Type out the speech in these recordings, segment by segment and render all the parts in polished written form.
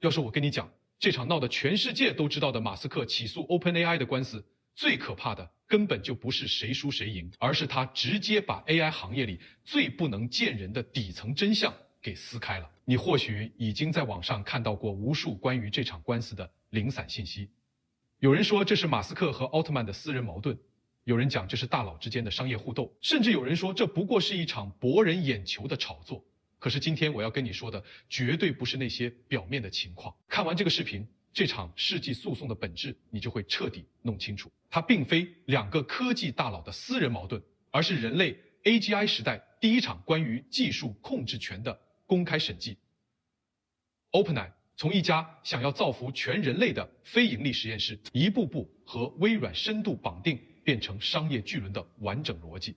要是我跟你讲，这场闹得全世界都知道的马斯克起诉 OpenAI 的官司，最可怕的根本就不是谁输谁赢，而是他直接把 AI 行业里最不能见人的底层真相给撕开了。你或许已经在网上看到过无数关于这场官司的零散信息，有人说这是马斯克和奥特曼的私人矛盾，有人讲这是大佬之间的商业互斗，甚至有人说这不过是一场博人眼球的炒作。可是今天我要跟你说的绝对不是那些表面的情况。看完这个视频，这场世纪诉讼的本质你就会彻底弄清楚。它并非两个科技大佬的私人矛盾，而是人类 AGI 时代第一场关于技术控制权的公开审计。OpenAI 从一家想要造福全人类的非盈利实验室，一步步和微软深度绑定，变成商业巨轮的完整逻辑。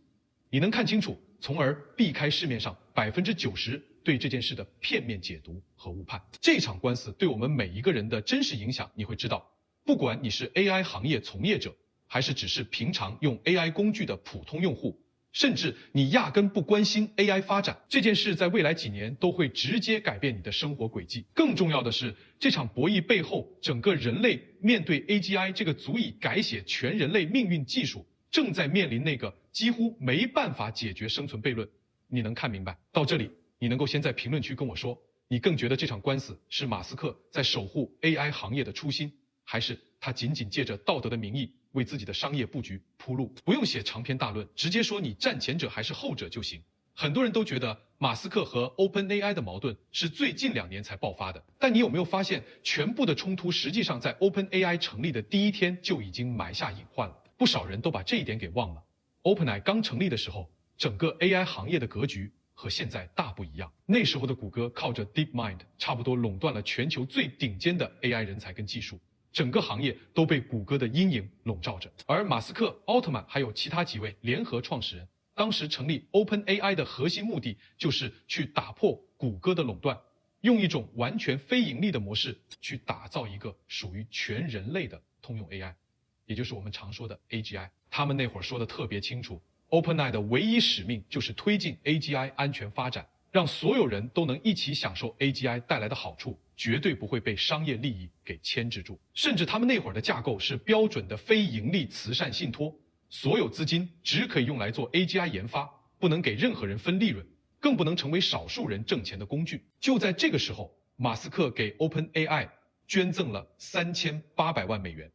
你能看清楚，从而避开市面上90%对这件事的片面解读和误判。这场官司对我们每一个人的真实影响，你会知道，不管你是 AI 行业从业者，还是只是平常用 AI 工具的普通用户，甚至你压根不关心 AI 发展，这件事在未来几年都会直接改变你的生活轨迹。更重要的是，这场博弈背后，整个人类面对 AGI 这个足以改写全人类命运技术，正在面临那个几乎没办法解决生存悖论。你能看明白？到这里，你能够先在评论区跟我说，你更觉得这场官司是马斯克在守护 AI 行业的初心，还是他仅仅借着道德的名义为自己的商业布局铺路？不用写长篇大论，直接说你站前者还是后者就行。很多人都觉得马斯克和 OpenAI 的矛盾是最近2年才爆发的，但你有没有发现，全部的冲突实际上在 OpenAI 成立的第一天就已经埋下隐患了？不少人都把这一点给忘了。OpenAI 刚成立的时候，整个 AI 行业的格局和现在大不一样。那时候的谷歌靠着 DeepMind 差不多垄断了全球最顶尖的 AI 人才跟技术，整个行业都被谷歌的阴影笼罩着。而马斯克、奥特曼还有其他几位联合创始人，当时成立 OpenAI 的核心目的就是去打破谷歌的垄断，用一种完全非盈利的模式去打造一个属于全人类的通用 AI， 也就是我们常说的 AGI。他们那会儿说的特别清楚， OpenAI 的唯一使命就是推进 AGI 安全发展，让所有人都能一起享受 AGI 带来的好处，绝对不会被商业利益给牵制住。甚至他们那会儿的架构是标准的非盈利慈善信托，所有资金只可以用来做 AGI 研发，不能给任何人分利润，更不能成为少数人挣钱的工具。就在这个时候，马斯克给 OpenAI 捐赠了3800万美元，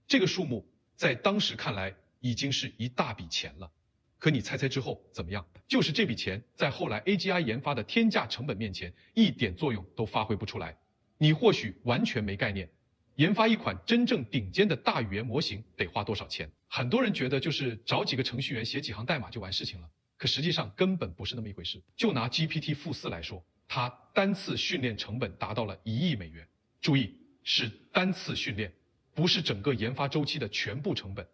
这个数目在当时看来已经是一大笔钱了。可你猜猜之后怎么样？就是这笔钱在后来 AGI 研发的天价成本面前一点作用都发挥不出来。你或许完全没概念，研发一款真正顶尖的大语言模型得花多少钱？很多人觉得就是找几个程序员写几行代码就完事情了，可实际上根本不是那么一回事。就拿 GPT-4 来说，它单次训练成本达到了1亿美元。注意，是单次训练，不是整个研发周期的全部成本。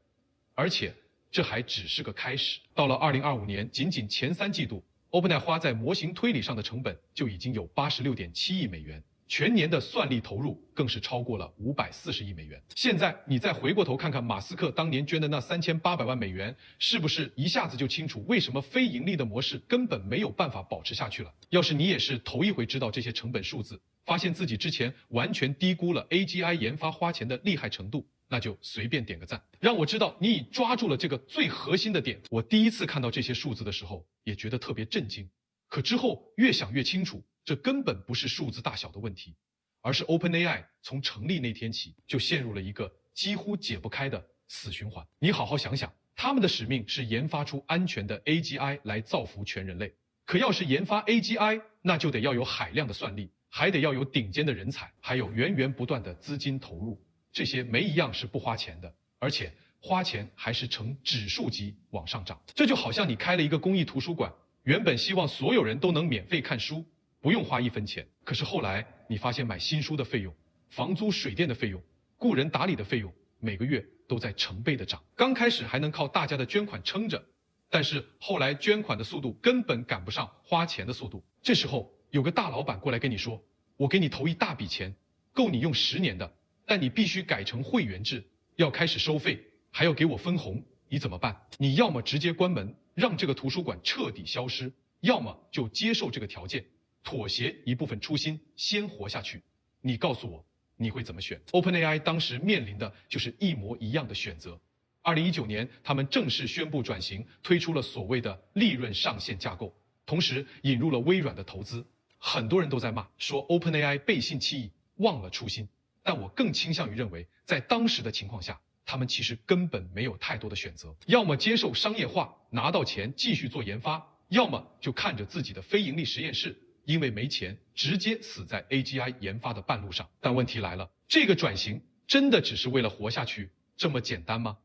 而且这还只是个开始。到了2025年，仅仅前3季度 ，OpenAI 花在模型推理上的成本就已经有86.7亿美元，全年的算力投入更是超过了540亿美元。现在你再回过头看看马斯克当年捐的那3800万美元，是不是一下子就清楚为什么非盈利的模式根本没有办法保持下去了？要是你也是头一回知道这些成本数字，发现自己之前完全低估了 AGI 研发花钱的厉害程度，那就随便点个赞，让我知道你已抓住了这个最核心的点。我第一次看到这些数字的时候，也觉得特别震惊。可之后越想越清楚，这根本不是数字大小的问题，而是 OpenAI 从成立那天起就陷入了一个几乎解不开的死循环。你好好想想，他们的使命是研发出安全的 AGI 来造福全人类。可要是研发 AGI， 那就得要有海量的算力，还得要有顶尖的人才，还有源源不断的资金投入。这些没一样是不花钱的，而且花钱还是呈指数级往上涨。这就好像你开了一个公益图书馆，原本希望所有人都能免费看书，不用花1分钱。可是后来你发现买新书的费用、房租水电的费用、雇人打理的费用，每个月都在成倍的涨。刚开始还能靠大家的捐款撑着，但是后来捐款的速度根本赶不上花钱的速度。这时候有个大老板过来跟你说，我给你投一大笔钱，够你用10年的，但你必须改成会员制，要开始收费，还要给我分红，你怎么办？你要么直接关门，让这个图书馆彻底消失，要么就接受这个条件，妥协一部分初心，先活下去。你告诉我，你会怎么选 ？OpenAI 当时面临的就是一模一样的选择。2019年，他们正式宣布转型，推出了所谓的利润上限架构，同时引入了微软的投资。很多人都在骂，说 OpenAI 背信弃义，忘了初心。但我更倾向于认为，在当时的情况下，他们其实根本没有太多的选择，要么接受商业化，拿到钱继续做研发，要么就看着自己的非盈利实验室因为没钱，直接死在 AGI 研发的半路上。但问题来了，这个转型真的只是为了活下去这么简单吗？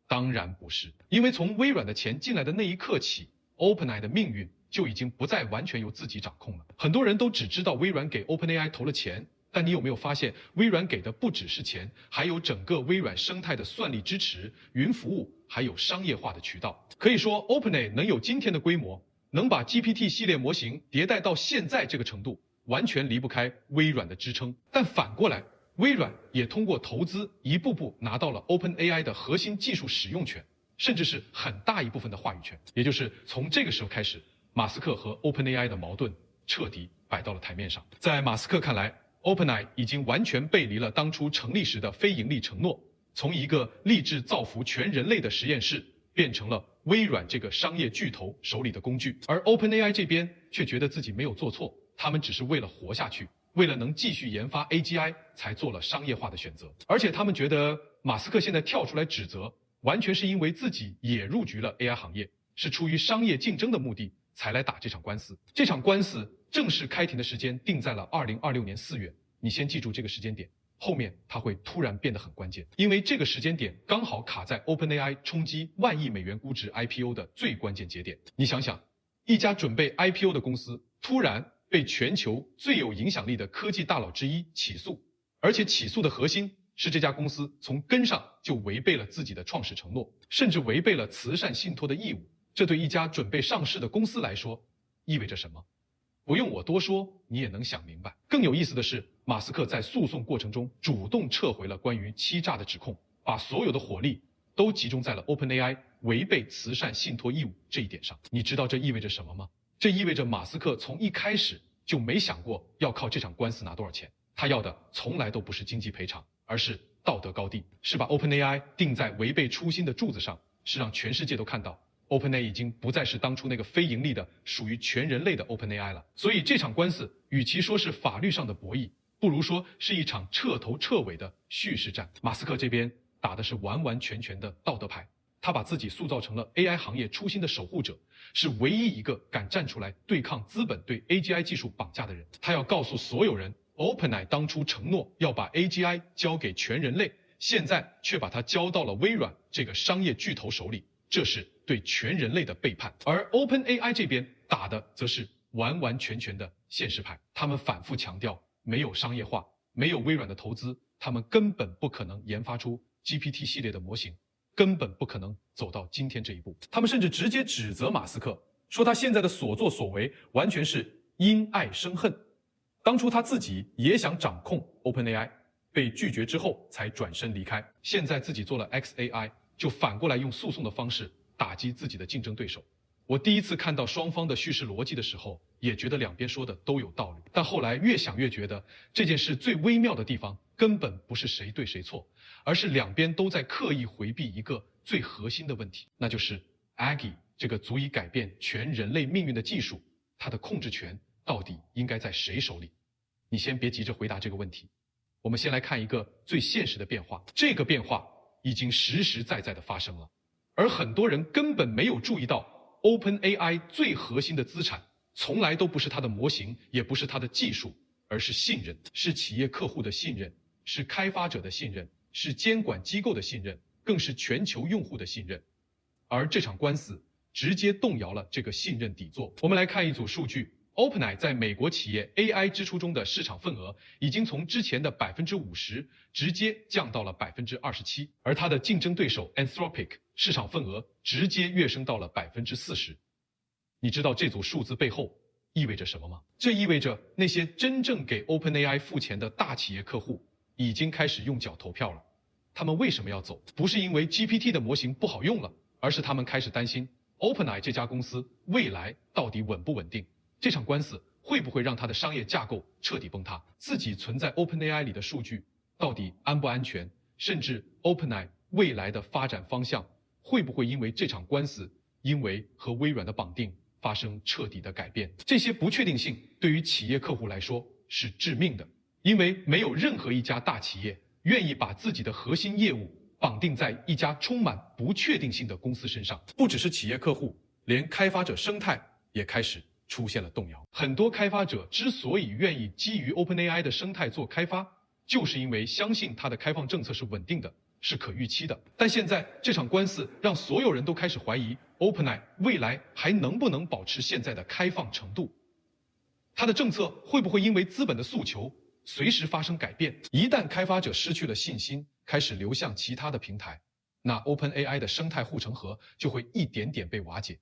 当然不是，因为从微软的钱进来的那一刻起 ，OpenAI 的命运就已经不再完全由自己掌控了。很多人都只知道微软给 OpenAI 投了钱，但你有没有发现，微软给的不只是钱，还有整个微软生态的算力支持、云服务，还有商业化的渠道。可以说 ，OpenAI 能有今天的规模，能把 GPT 系列模型迭代到现在这个程度，完全离不开微软的支撑。但反过来，微软也通过投资一步步拿到了 OpenAI 的核心技术使用权，甚至是很大一部分的话语权。也就是从这个时候开始，马斯克和 OpenAI 的矛盾彻底摆到了台面上。在马斯克看来， OpenAI 已经完全背离了当初成立时的非盈利承诺，从一个立志造福全人类的实验室，变成了微软这个商业巨头手里的工具。而 OpenAI 这边却觉得自己没有做错，他们只是为了活下去，为了能继续研发 AGI 才做了商业化的选择。而且他们觉得马斯克现在跳出来指责，完全是因为自己也入局了 AI 行业，是出于商业竞争的目的才来打这场官司。这场官司正式开庭的时间定在了2026年4月，你先记住这个时间点，后面它会突然变得很关键，因为这个时间点刚好卡在 OpenAI 冲击1万亿美元估值 IPO 的最关键节点。你想想，一家准备 IPO 的公司突然被全球最有影响力的科技大佬之一起诉，而且起诉的核心是这家公司从根上就违背了自己的创始承诺，甚至违背了慈善信托的义务。这对一家准备上市的公司来说意味着什么？不用我多说，你也能想明白。更有意思的是，马斯克在诉讼过程中主动撤回了关于欺诈的指控，把所有的火力都集中在了 OpenAI 违背慈善信托义务这一点上。你知道这意味着什么吗？这意味着马斯克从一开始就没想过要靠这场官司拿多少钱，他要的从来都不是经济赔偿，而是道德高地，是把 OpenAI 定在违背初心的柱子上，是让全世界都看到OpenAI 已经不再是当初那个非盈利的、属于全人类的 OpenAI 了。所以这场官司，与其说是法律上的博弈，不如说是一场彻头彻尾的叙事战。马斯克这边打的是完完全全的道德牌，他把自己塑造成了 AI 行业初心的守护者，是唯一一个敢站出来对抗资本对 AGI 技术绑架的人。他要告诉所有人， OpenAI 当初承诺要把 AGI 交给全人类，现在却把它交到了微软这个商业巨头手里，这是对全人类的背叛。而 OpenAI 这边打的则是完完全全的现实牌，他们反复强调，没有商业化，没有微软的投资，他们根本不可能研发出 GPT 系列的模型，根本不可能走到今天这一步。他们甚至直接指责马斯克，说他现在的所作所为完全是因爱生恨。当初他自己也想掌控 OpenAI， 被拒绝之后才转身离开，现在自己做了 xAI， 就反过来用诉讼的方式打击自己的竞争对手。我第一次看到双方的叙事逻辑的时候，也觉得两边说的都有道理，但后来越想越觉得这件事最微妙的地方根本不是谁对谁错，而是两边都在刻意回避一个最核心的问题，那就是 AGI 这个足以改变全人类命运的技术，它的控制权到底应该在谁手里？你先别急着回答这个问题，我们先来看一个最现实的变化，这个变化已经实实在在的发生了，而很多人根本没有注意到 OpenAI 最核心的资产从来都不是它的模型，也不是它的技术，而是信任，是企业客户的信任，是开发者的信任，是监管机构的信任，更是全球用户的信任。而这场官司直接动摇了这个信任底座。我们来看一组数据， OpenAI 在美国企业 AI 支出中的市场份额已经从之前的 50%直接降到了 27%， 而它的竞争对手 Anthropic 市场份额直接跃升到了 40%。 你知道这组数字背后意味着什么吗？这意味着那些真正给 OpenAI 付钱的大企业客户已经开始用脚投票了。他们为什么要走？不是因为 GPT 的模型不好用了，而是他们开始担心 OpenAI 这家公司未来到底稳不稳定。这场官司会不会让它的商业架构彻底崩塌？自己存在 OpenAI 里的数据到底安不安全？甚至 OpenAI 未来的发展方向会不会因为这场官司，因为和微软的绑定发生彻底的改变？这些不确定性对于企业客户来说是致命的，因为没有任何一家大企业愿意把自己的核心业务绑定在一家充满不确定性的公司身上。不只是企业客户，连开发者生态也开始出现了动摇。很多开发者之所以愿意基于 OpenAI 的生态做开发，就是因为相信它的开放政策是稳定的，是可预期的。但现在这场官司让所有人都开始怀疑 OpenAI 未来还能不能保持现在的开放程度，它的政策会不会因为资本的诉求随时发生改变？一旦开发者失去了信心，开始流向其他的平台，那 OpenAI 的生态护城河就会一点点被瓦解。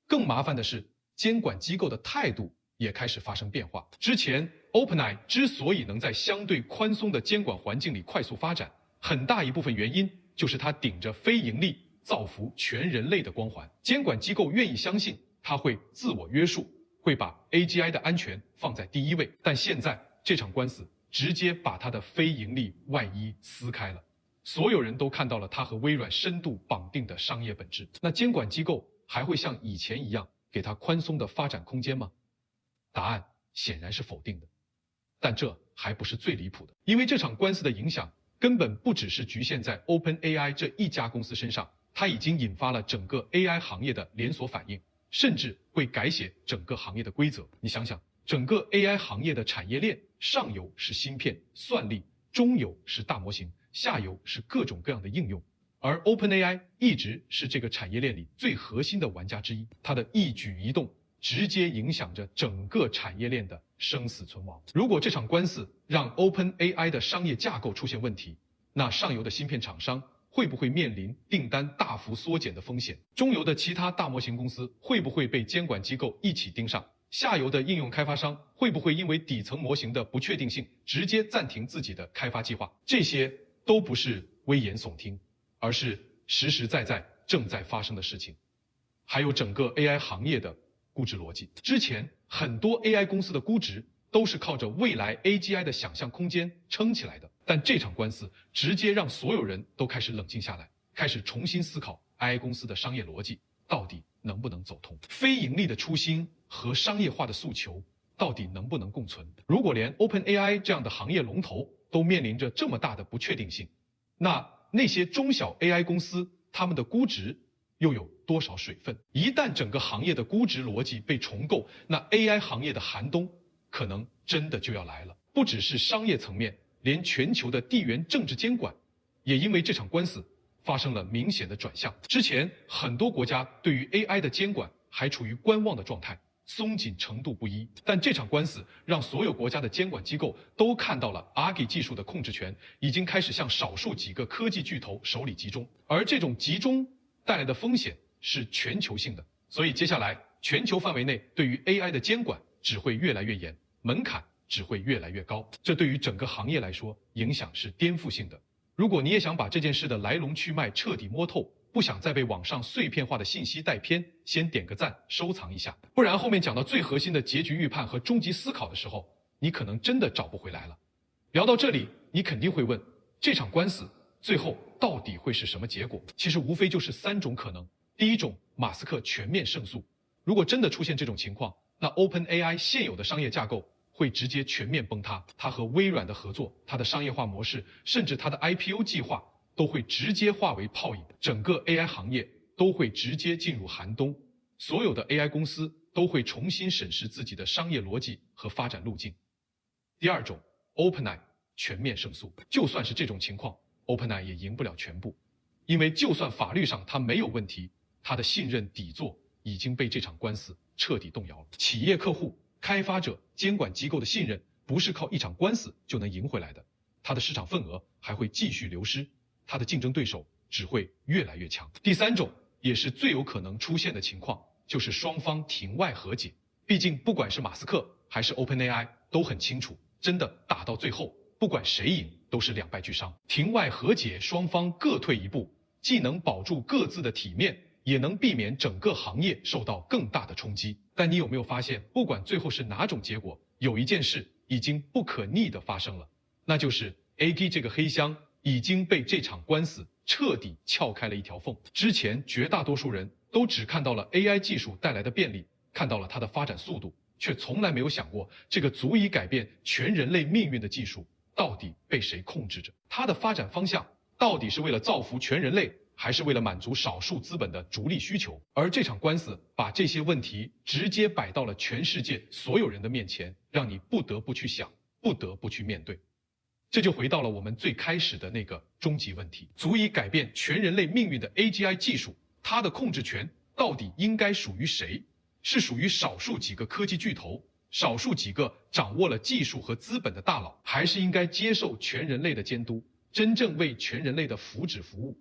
更麻烦的是，监管机构的态度也开始发生变化。之前 OpenAI 之所以能在相对宽松的监管环境里快速发展，很大一部分原因就是它顶着非盈利造福全人类的光环。监管机构愿意相信它会自我约束，会把 AGI 的安全放在第一位。但现在这场官司直接把它的非盈利外衣撕开了，所有人都看到了它和微软深度绑定的商业本质。那监管机构还会像以前一样给它宽松的发展空间吗？答案显然是否定的。但这还不是最离谱的，因为这场官司的影响根本不只是局限在 OpenAI 这一家公司身上，它已经引发了整个 AI 行业的连锁反应，甚至会改写整个行业的规则。你想想，整个 AI 行业的产业链，上游是芯片、算力，中游是大模型，下游是各种各样的应用。而 OpenAI 一直是这个产业链里最核心的玩家之一，它的一举一动直接影响着整个产业链的生死存亡。如果这场官司让 OpenAI 的商业架构出现问题，那上游的芯片厂商会不会面临订单大幅缩减的风险？中游的其他大模型公司会不会被监管机构一起盯上？下游的应用开发商会不会因为底层模型的不确定性直接暂停自己的开发计划？这些都不是危言耸听，而是实实在在正在发生的事情。还有整个 AI 行业的估值逻辑。之前很多 AI 公司的估值都是靠着未来 AGI 的想象空间撑起来的，但这场官司直接让所有人都开始冷静下来，开始重新思考 AI 公司的商业逻辑到底能不能走通，非盈利的初心和商业化的诉求到底能不能共存？如果连 OpenAI 这样的行业龙头都面临着这么大的不确定性，那些中小 AI 公司他们的估值又有多少水分？一旦整个行业的估值逻辑被重构，那 AI 行业的寒冬可能真的就要来了。不只是商业层面，连全球的地缘政治监管也因为这场官司发生了明显的转向。之前很多国家对于 AI 的监管还处于观望的状态，松紧程度不一，但这场官司让所有国家的监管机构都看到了 AGI 技术的控制权已经开始向少数几个科技巨头手里集中，而这种集中带来的风险是全球性的，所以接下来全球范围内对于 AI 的监管只会越来越严，门槛只会越来越高。这对于整个行业来说影响是颠覆性的。如果你也想把这件事的来龙去脉彻底摸透，不想再被网上碎片化的信息带偏，先点个赞收藏一下，不然后面讲到最核心的结局预判和终极思考的时候，你可能真的找不回来了。聊到这里，你肯定会问，这场官司最后到底会是什么结果？其实无非就是3种可能。第一种，马斯克全面胜诉。如果真的出现这种情况，那 OpenAI 现有的商业架构会直接全面崩塌，它和微软的合作，它的商业化模式，甚至它的 IPO 计划都会直接化为泡影，整个 AI 行业都会直接进入寒冬，所有的 AI 公司都会重新审视自己的商业逻辑和发展路径。第二种 ，OpenAI 全面胜诉。就算是这种情况 ，OpenAI 也赢不了全部，因为就算法律上它没有问题，它的信任底座已经被这场官司彻底动摇了。企业客户、开发者、监管机构的信任不是靠一场官司就能赢回来的，它的市场份额还会继续流失，它的竞争对手只会越来越强。第三种，也是最有可能出现的情况，就是双方庭外和解。毕竟不管是马斯克还是 OpenAI 都很清楚，真的打到最后，不管谁赢都是两败俱伤。庭外和解，双方各退一步，既能保住各自的体面，也能避免整个行业受到更大的冲击。但你有没有发现，不管最后是哪种结果，有一件事已经不可逆地发生了，那就是 AG 这个黑箱已经被这场官司彻底撬开了一条缝。之前绝大多数人都只看到了 AI 技术带来的便利，看到了它的发展速度，却从来没有想过这个足以改变全人类命运的技术到底被谁控制着？它的发展方向到底是为了造福全人类，还是为了满足少数资本的逐利需求？而这场官司把这些问题直接摆到了全世界所有人的面前，让你不得不去想，不得不去面对。这就回到了我们最开始的那个终极问题：足以改变全人类命运的 AGI 技术，它的控制权到底应该属于谁？是属于少数几个科技巨头，少数几个掌握了技术和资本的大佬，还是应该接受全人类的监督，真正为全人类的福祉服务？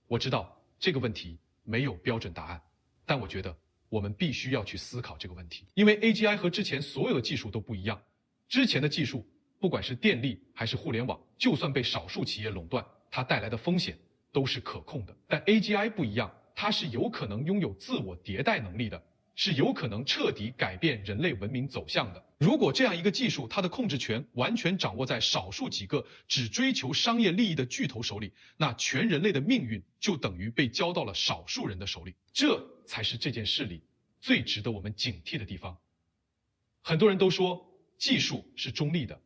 我知道这个问题没有标准答案，但我觉得我们必须要去思考这个问题。因为 AGI 和之前所有的技术都不一样，之前的技术不管是电力还是互联网，就算被少数企业垄断，它带来的风险都是可控的。但 AGI 不一样，它是有可能拥有自我迭代能力的，是有可能彻底改变人类文明走向的。如果这样一个技术，它的控制权完全掌握在少数几个只追求商业利益的巨头手里，那全人类的命运就等于被交到了少数人的手里。这才是这件事里最值得我们警惕的地方。很多人都说技术是中立的，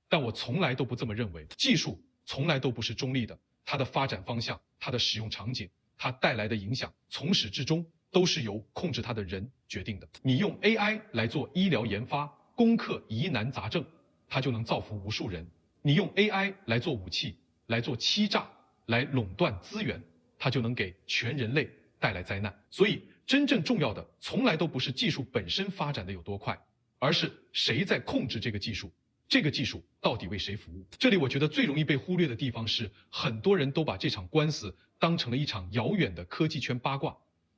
但我从来都不这么认为。技术从来都不是中立的，它的发展方向、它的使用场景、它带来的影响，从始至终都是由控制它的人决定的。你用 AI 来做医疗研发，攻克疑难杂症，它就能造福无数人；你用 AI 来做武器，来做欺诈，来垄断资源，它就能给全人类带来灾难。所以，真正重要的从来都不是技术本身发展的有多快，而是谁在控制这个技术，这个技术到底为谁服务。这里我觉得最容易被忽略的地方是，很多人都把这场官司当成了一场遥远的科技圈八卦，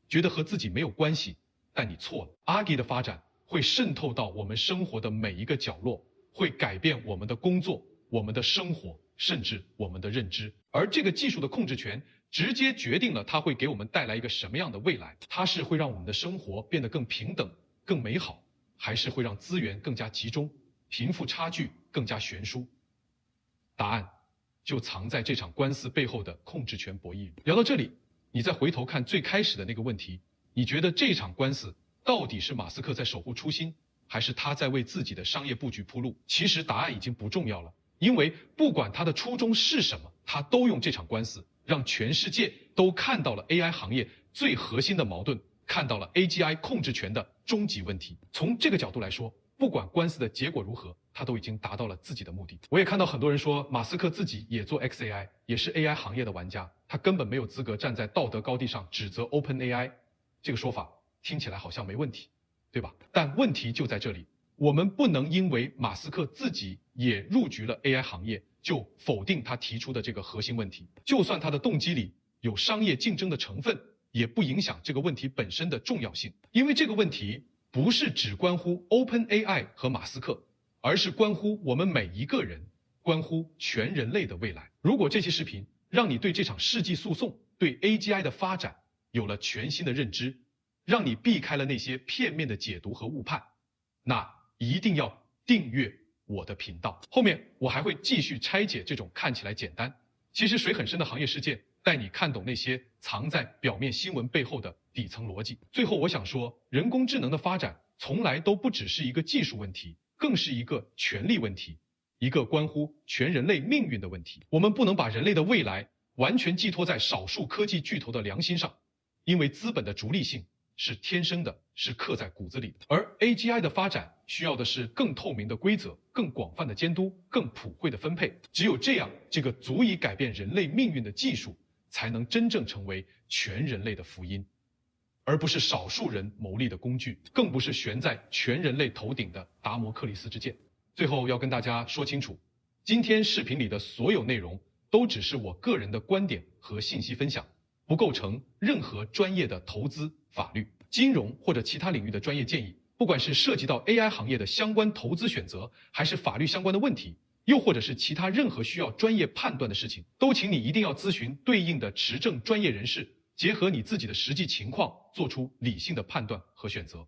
觉得和自己没有关系。但你错了，阿吉的发展会渗透到我们生活的每一个角落，会改变我们的工作、我们的生活，甚至我们的认知。而这个技术的控制权直接决定了它会给我们带来一个什么样的未来。它是会让我们的生活变得更平等、更美好，还是会让资源更加集中，贫富差距更加悬殊？答案就藏在这场官司背后的控制权博弈里。聊到这里，你再回头看最开始的那个问题，你觉得这场官司到底是马斯克在守护初心，还是他在为自己的商业布局铺路？其实答案已经不重要了，因为不管他的初衷是什么，他都用这场官司让全世界都看到了 AI 行业最核心的矛盾，看到了 AGI 控制权的终极问题。从这个角度来说，不管官司的结果如何，他都已经达到了自己的目的。我也看到很多人说，马斯克自己也做 XAI， 也是 AI 行业的玩家，他根本没有资格站在道德高地上指责 OpenAI。这个说法听起来好像没问题，对吧？但问题就在这里，我们不能因为马斯克自己也入局了 AI 行业，就否定他提出的这个核心问题。就算他的动机里有商业竞争的成分，也不影响这个问题本身的重要性。因为这个问题不是只关乎 OpenAI 和马斯克，而是关乎我们每一个人，关乎全人类的未来。如果这期视频让你对这场世纪诉讼、对 AGI 的发展有了全新的认知，让你避开了那些片面的解读和误判，那一定要订阅我的频道。后面我还会继续拆解这种看起来简单，其实水很深的行业事件，带你看懂那些藏在表面新闻背后的底层逻辑。最后我想说，人工智能的发展从来都不只是一个技术问题，更是一个权力问题，一个关乎全人类命运的问题。我们不能把人类的未来完全寄托在少数科技巨头的良心上，因为资本的逐利性是天生的，是刻在骨子里的。而 AGI 的发展需要的是更透明的规则、更广泛的监督、更普惠的分配。只有这样，这个足以改变人类命运的技术才能真正成为全人类的福音，而不是少数人谋利的工具，更不是悬在全人类头顶的达摩克利斯之剑。最后要跟大家说清楚，今天视频里的所有内容都只是我个人的观点和信息分享，不构成任何专业的投资、法律、金融或者其他领域的专业建议。不管是涉及到 AI 行业的相关投资选择，还是法律相关的问题，又或者是其他任何需要专业判断的事情，都请你一定要咨询对应的持证专业人士，结合你自己的实际情况，做出理性的判断和选择。